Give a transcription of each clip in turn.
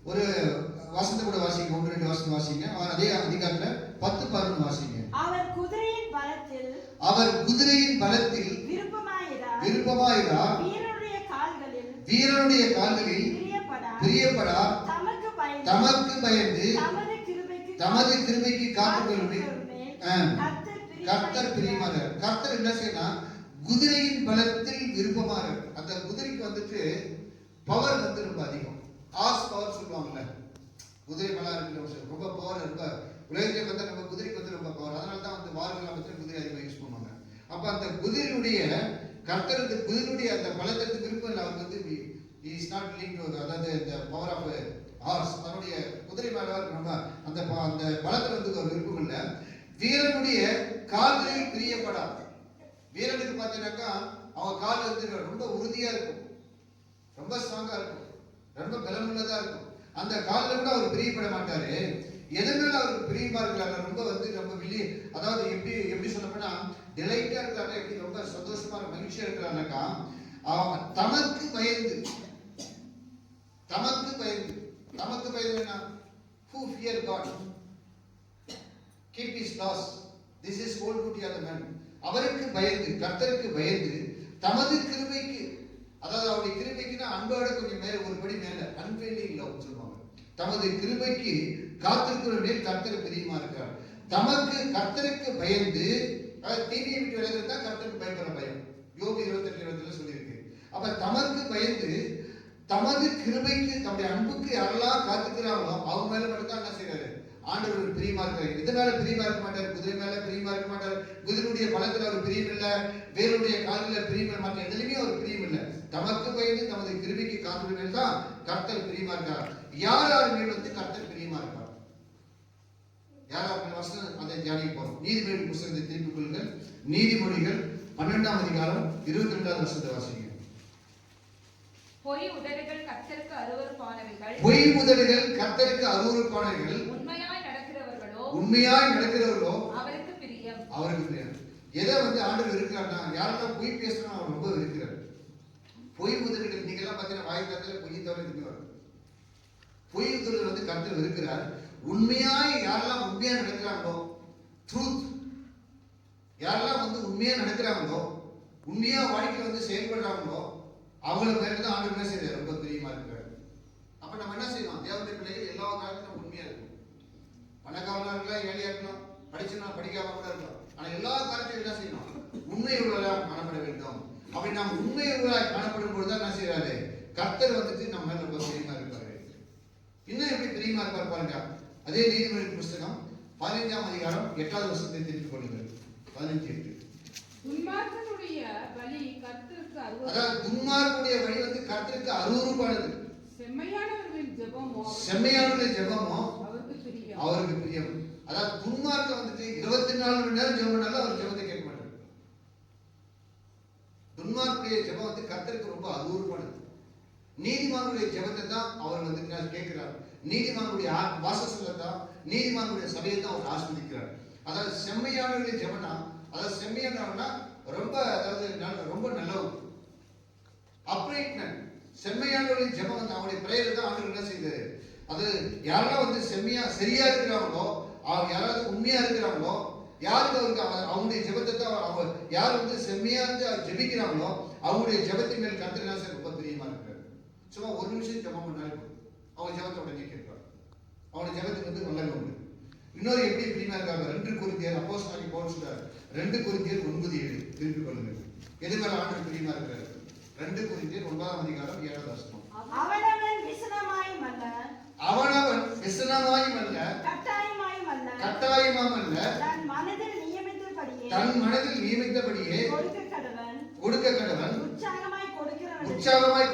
ஒரு வசனத்தை கூட வாசிங்க, 1-2 வசனம் வாசிங்க. அதே அதிகாரத்துல 10-11 வாசிங்க. அவர் குதிரையின் பலத்தில் விருப்பமாயிரார். வீரனுடைய கால்களில் பிரியப்படார். தமக்கு பயந்து தமது கிருபைக்கு காத்துக்கொள்ளும் கர்த்தர் பிரியமாகிறார். கர்த்தர் என்ன செய்யணும்? குதிரையின் பலத்தில் விருப்பமாகிறார். அந்த குதிரைக்கு வந்துட்டு பவர் வந்து ரொம்ப அதிகம். ஹார்ஸ் பவர் சொல்லுவாங்கல்ல, குதிரை பலம் இருக்கு, ரொம்ப பவர் ரொம்ப உலகத்திலே பார்த்தா நம்ம குதிரைக்கு வந்து ரொம்ப பவர். அதனால தான் வந்து வார்கள் பற்றி குதிரை அதிகமாக யூஸ் பண்ணுவாங்க. அப்ப அந்த குதிரையுடைய கர்த்தருக்கு குதிரையுடைய அந்த பலத்திற்கு விருப்பம் இல்லை. அவர் வந்து இஸ் நாட் லிங்க் டு, அதாவது இந்த பவர் ஆஃப் ஹார்ஸ், அதனுடைய குதிரை மேல நம்ம அந்த பலத்தில் வந்து ஒரு விருப்பம் இல்லை. வீரனுடைய கால்களில் பிரியப்படாது. வீரனுக்கு பார்த்தீங்கன்னாக்கா அவன் கால் வந்து ரொம்ப உறுதியா இருக்கும், ரொம்ப ஸ்ட்ராங்கா இருக்கும், ரொம்ப பலமுள்ளதா இருக்கும். அந்த காலில் கூட அவர் பிரியப்பட மாட்டாரு. எதனால அவருக்கு பிரியமா இருக்கிறாங்க? ரொம்ப வந்து ரொம்ப அதாவது எப்படி சொல்லப்போனா டிலைட்டா இருக்கிறாங்க, எப்படி ரொம்ப சந்தோஷமா மகிழ்ச்சியா இருக்கிறாங்கக்கா, தமக்கு பயந்து who fear God keep his laws, this is whole duty of the man. அவருக்கு பயந்து, கர்த்தருக்கு பயந்து, தமது கிருபைக்கு, அதாவது அவருடைய கிருபைக்குன்னா அன்போட கொஞ்சம் மேல, ஒரு படி மேல, அன்ஃபெயிலிங் லவ் சொல்லுவாங்க. தமது கிருபைக்கு காத்திருக்கிற கர்த்தர் பிரியமா இருக்கிறார். தமக்கு கர்த்தருக்கு பயந்து, தீமையை விட்டு விலகிறது தான் கர்த்தருக்கு பயப்படுற பயம். யோபு 28:20 சொல்லியிருக்கு. அப்ப தமக்கு பயந்து தமது கிருபைக்கு, தம்முடைய அன்புக்கு யாரெல்லாம் காத்துக்கிறாங்களோ அவங்க மேல மட்டும் தான் என்ன செய்யறாரு? ஆண்டவர் பிரியமா இருக்காரு. இது மேல பிரியமா இருக்க மாட்டாரு, குதிரை மேல பிரியமா இருக்க மாட்டாரு, குதிரையுடைய பலத்துல அவர் பிரியம் இல்ல, வேறுடைய காலில பிரியம், மற்ற எதுலையுமே அவர் பிரியம் இல்ல. தமக்கு பயந்து தமது கிருபைக்கு காத்துக்கிறது தான் கர்த்தர் பிரியமா இருக்கார். யார் மேல் வந்து கர்த்தர் பிரியமா இருக்கார்? யார் வசனம் அதை தியானிக்க போறோம். நீதிமொழி புத்தகத்தை திருப்பிக் கொள்ளுங்கள். நீதிமொழிகள் 12ஆம் அதிகாரம் 22வது வசனத்தை வாசிங்க. பொய் உதடுகள் கர்த்தருக்கு அருவருப்பானவைகள். உண்மையாய் நடக்கிறவர்களோ அவருக்கு பிரியம். எதை வந்து ஆண்டவர் இருக்கிறார்னா, யாரெல்லாம் பொய் பேசுறா அவர் ரொம்ப இருக்கிறார். பொய் உதடுகள், நீங்க எல்லாம் பாத்தீங்கன்னா வாய் காத்துல பொய் தவிர எதுவுமே வரும். பொய் உதடுகள் வந்து கர்த்தர் இருக்கிறார். உண்மையாய் யாரெல்லாம் உண்மையா நடக்கிறாங்களோ, ட்ரூத், யாரெல்லாம் வந்து உண்மையா நடக்கிறாங்களோ, உண்மையா வாழ்க்கையில வந்து செயல்படுறாங்களோ, அவங்கள மேலதான் ஆண்டு என்ன செய்யறாரு? ரொம்ப பிரியமா இருக்கிறாரு. அப்ப நம்ம என்ன செய்யணும்? தேவனுடைய பிள்ளைகள் எல்லா காலத்திலும் நம்ம உண்மையா இருக்கும். பணக்காரனா இருக்கலாம், ஏழையா இருக்கலாம், படிச்சுனா படிக்காம கூட இருக்கலாம். ஆனா எல்லா காலத்திலும் என்ன செய்யணும்? உண்மை உள்ளவர்களாக காணப்பட வேண்டும். அப்படி நாம் உண்மை உள்ளவர்களாக காணப்படும் பொழுதுதான் என்ன செய்யறாரு? கர்த்தர் வந்துட்டு நம்ம மேல ரொம்ப பிரியமா இருப்பாரு. இன்னும் எப்படி பிரியமா இருப்பார் பாருங்க. அதே நீதிமொழி புஸ்தகம் 15ஆம் அதிகாரம் 8வது வசனத்தை திருப்பிக் கொள்ளுங்கள். 15:8. துன்மார்க்கனுடைய வழி கர்த்தருக்கு அருவருப்பானது. அதாவது துன்மார்க்கனுடைய வழி வந்து கர்த்தருக்கு அருவருப்பானது. செம்மையானவர்களின் ஜெபமோ அவருக்கு பிரியம். அதாவது துன்மார்க்க வந்துட்டு 24 மணி நேரம் ஜெபம் பண்ணாலும் அவர் ஜெபத்தை கேட்க மாட்டார். துன்மார்க்குடைய ஜெபம் வந்து கர்த்தருக்கு ரொம்ப அருவருப்பானது. நீதிமானுடைய ஜெபத்தை தான் அவர் வந்து கேட்கிறார். நீதிமானுடைய வாசஸ்தலத்தை தான், நீதிமானுடைய சபையை தான் அவர் ஆஸ்வதிக்கிறார். அதாவது செம்மையானவர்களுடைய ஜெபம்னா, அதாவது செம்மையானவனா ரொம்ப, அதாவது ரொம்ப நல்லவர், அப்ரைட்மென்ட். செம்மையானவர்களின் ஜெபம் வந்து அவருடைய பிரேயர் தான் ஆண்டவர் என்ன செய்தாரு? அது யாரெல்லாம் வந்து சரியா இருக்கிறாங்களோ, அவங்க யாராவது உண்மையா இருக்கிறாங்களோ, யாருக்கு அவருக்கு அவங்களுடைய ஜெபத்தை தான் அவங்க யார் வந்து செம்மையா இருந்து ஜெபிக்கிறாங்களோ அவங்களுடைய ஜெபத்தின் மேல் கர்த்தர் என்ன செய்ய ரொம்ப பிரியமா இருக்கிறார். சும்மா ஒரு நிமிஷம் ஜெபம் பண்ணாலும் அவங்க ஜெபத்தை உடனே கேட்பார். அவனுடைய ஜெபத்துக்கு வந்து வல்லமை உண்டு. இன்னொரு எப்படி பிரியமா இருக்காங்க? 2 கொரிந்தியர் அப்போஸ்தலனாகிய பவுல் சொல்றார். 2 கொரிந்தியர் 9:7 திருப்பிக் கொள்ளுங்கள். எது மேல ஆண்டவர் பிரியமா இருக்கிறார்? 2 கொரிந்தியர் 9ஆம் அதிகாரம் 7வது வசனம். அவனவன் விசனமாயும் அல்ல, கட்டாயமாயும் அல்ல, தன் மனதில் நியமித்தபடியே கொடுக்க கடவன். உற்சாகமாய்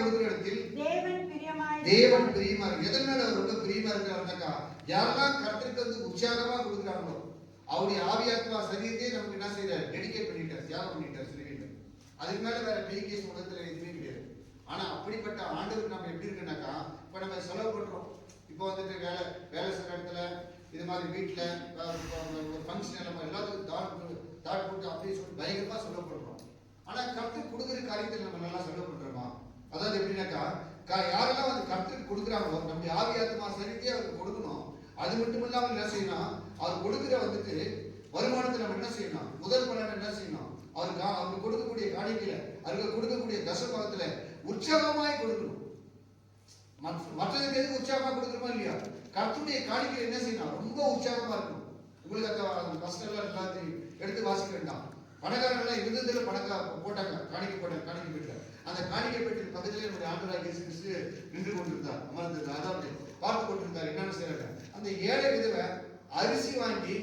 கொடுக்கிற இடத்தில் தேவன் பிரியமா இருக்கு. எதனால அவர் ரொம்ப பிரியமா இருக்கிறாருனாக்கா, யாரெல்லாம் கர்த்தருக்கு வந்து உற்சாகமா கொடுக்குறாங்களோ அவருடைய ஆவியாத்மா சரீரத்தை நமக்கு என்ன செய்யறாரு? டெடிகேட் பண்ணிட்டார், தியாகம் பண்ணிட்டார் சிறுவையில். அதுக்கு மேல வேற டெடிகேஷன் உலகத்துல எதுவுமே கிடையாது. ஆனா அப்படிப்பட்ட ஆண்டவருக்கு நம்ம எப்படி இருக்குனாக்கா, இப்ப நம்ம செலவு பண்றோம். இப்போ வந்துட்டு வேலை செய்யற இடத்துல, இது மாதிரி வீட்டுல ஒரு ஃபங்க்ஷன் நம்ம எல்லாத்துக்கும் தாட் போட்டு அப்படியே சொல்லி பயங்கரமா செலவு பண்றோம். ஆனா கர்த்தர் கொடுக்குற காரியத்தில் நம்ம நல்லா செலவு பண்றோமா? அதாவது எப்படின்னாக்கா, யாரெல்லாம் வந்து கர்த்தருக்கு கொடுக்குறாங்களோ நம்ம ஆவி ஆத்மா சரீரத்தையே அவருக்கு கொடுக்கணும். அது மட்டும் இல்லாமல் என்ன செய்யணும், அவர் கொடுக்குற வந்துட்டு வருமானத்தை நம்ம என்ன செய்யணும், முதல் பலன் என்ன செய்யணும், அவருக்கு கொடுக்கக்கூடிய காணிக்கையில அவருக்கு கொடுக்கக்கூடிய தசபாகத்துல உற்சாகமாய் கொடுக்கணும். மற்றதுக்கு எதுக்கு உற்சாகமா கொடுக்குறோமா இல்லையா, கர்த்தருடைய காணிக்கையில என்ன செய்யணும், ரொம்ப உற்சாகமா இருக்கணும். உங்களுக்கு அந்த கஷ்டம் எல்லாம் எல்லாத்தையும் எடுத்து வாசிக்க வேண்டாம். பணக்காரர்கள் இருந்ததுல போட்டாங்க, காணிக்கை பெற்ற அந்த காணிக்கை பெற்ற பக்கத்துல என்னுடைய ஆண்டவராகிய இயேசு கிறிஸ்து நின்று கொண்டிருந்தார், அமர்ந்திருந்தார். அதாவது பார்த்து கொண்டிருந்தார். என்னன்னு செய்யறாங்க, அந்த ஏழை விதவை அரிசி வாங்கி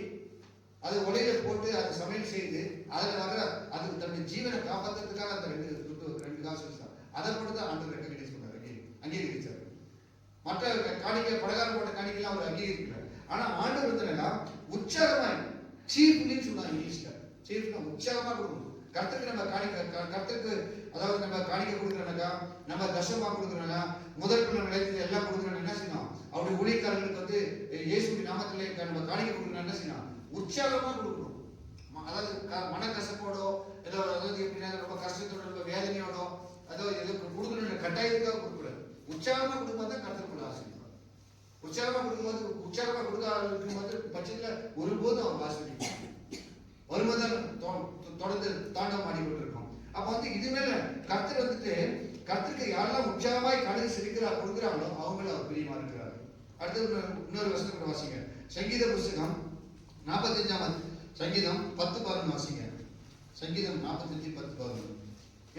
அதை உலையில போட்டு அதை சமையல் செய்து அதுல வர அது தன்னுடைய ஜீவனை காப்பாற்றுறதுக்காக அந்த ரெண்டு காசு வச்சார். அதை மட்டும் தான் ஆண்டவர் ரெக்கக்னைஸ் பண்ணார், அங்கீகரிச்சார். மற்ற காணிக்கை பலகாரம் போட்ட காணிக்கைலாம் அவர் அங்கீகரிக்கிறார். ஆனா ஆண்டவர் வந்து உற்சாகமா சீஃப்லின்னு சொன்னாங்க இங்கிலீஷ்ல. சீஃப்னா உற்சாகமா கொடுக்கணும். கர்த்தருக்கு நம்ம கர்த்தருக்கு அதாவது நம்ம காணிக்கை கொடுக்குறோம்னாக்கா, நம்ம தசமா கொடுக்குறோம்னா, முதல் பிள்ளை நிலையத்தில் எல்லாம் கொடுக்குறோம். என்ன செய்யணும், அவருடைய ஊழியக்காரர்களுக்கு வந்து இயேசுவின் நாமத்திலே நம்ம காணிக்கை கொடுக்கணும். என்ன செய்யணும், உற்சாகமா கொடுக்கணும். அதாவது மனக்கசப்போடோ ஏதோ அதாவது எப்படின்னா ரொம்ப கஷ்டத்தோட ரொம்ப வேதனையோடோ அதோ ஏதோ கொடுக்கணும் கட்டாயத்துக்காக கொடுக்கூடாது. உற்சாகமா கொடுக்கும்போது தான் கர்த்தருக்குள்ள ஆசீர்வாதம். உற்சாகமா கொடுக்கும்போது உற்சாகமா இருக்கும்போது பட்சத்துல ஒருபோதும் அவர் ஆசீர்வதிப்பார். வருமாதான் தொடர்ந்து தாண்டவம் ஆடிக்கொண்டிருக்கும். அப்ப வந்து இது மேல கர்த்தர் வந்துட்டு கர்த்தருக்கு யாரெல்லாம் உற்சாகமாய் கடுகு கொடுக்குறாங்களோ அவங்களும் அவர் பிரியமா இருக்கிறார். அடுத்து இன்னொரு வசனம் வாசிங்க. சங்கீத புஸ்தகம் 45ஆம் சங்கீதம் 10:11 வாசிங்க. சங்கீதம் 45:10-11.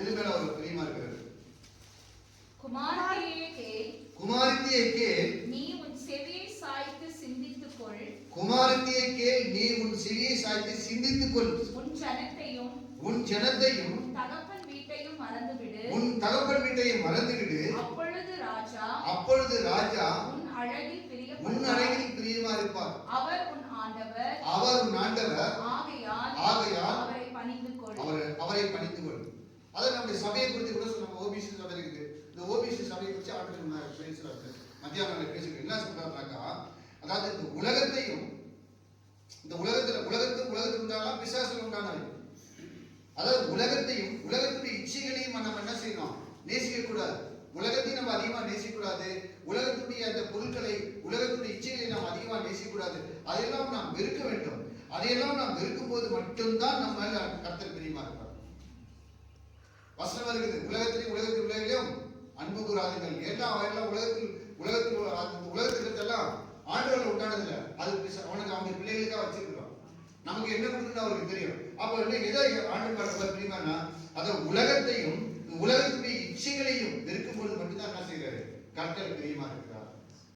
எது மேல அவர் பிரியமா இருக்கிறார்? குமாரத்தியே கேள், நீ உன் செவியை சாய்த்து சிந்தித்துக் கொள். குமாரத்தியே கேள், நீ உன் செவியை சாய்த்து சிந்தித்துக் கொள். உன் ஜனத்தையும் உன் தகப்பன் வீட்டையும் மறந்துவிடு. அப்பொழுது ராஜா உன் அழகில் பிரியமா இருப்பார். அவர் உன் ஆண்டவர். ஆகையால் அவரை பணிந்து கொள். அதை நம்முடைய சபையை குறித்து கூட நம்ம ஓபிசி சபை இருக்குது. இந்த ஓபிசி சபையை குறித்து ஆண்டு பேசுறாரு, மத்தியானம் பேசுகிறேன். என்ன சொல்றாருனாக்கா, அதாவது இந்த உலகத்தையும் இந்த உலகத்துக்கு உண்டாகலாம் பிசாசுக்கு உண்டானவை. அதாவது உலகத்தையும் உலகத்துடைய இச்சைகளையும் நம்ம என்ன செய்யணும், நேசிக்க கூடாது. உலகத்தையும் நம்ம அதிகமா நேசிக்க கூடாது. உலகத்துடைய அந்த பொருட்களை உலகத்துடைய இச்சைகளை நாம் அதிகமா நேசிக்க கூடாது. அதையெல்லாம் நாம் வெறுக்க வேண்டும். அதையெல்லாம் நாம் வெறுக்கும் போது மட்டும்தான் நம்ம கர்த்தர் பிரியமா இருப்பார். வசனம் இருக்குது, உலகத்திலையும் அன்பு கூறாதீர்கள். எல்லாம் உலகத்துக்கு எல்லாம் ஆண்டவர்கள் உண்டானதில்லை. அது அவனுக்கு அவங்க பிள்ளைகளுக்காக வச்சிருக்கிறோம். நமக்கு என்ன கொடுக்குன்னு அவருக்கு தெரியும். அப்ப என்ன எதை ஆண்டவர் பிரியமானா, அதை உலகத்தையும் உலகத்துடைய இச்சைகளையும் வெறுக்கும் போது மட்டும்தான் என்ன செய்யறாரு, கர்த்தர் பிரியமா இருக்கு.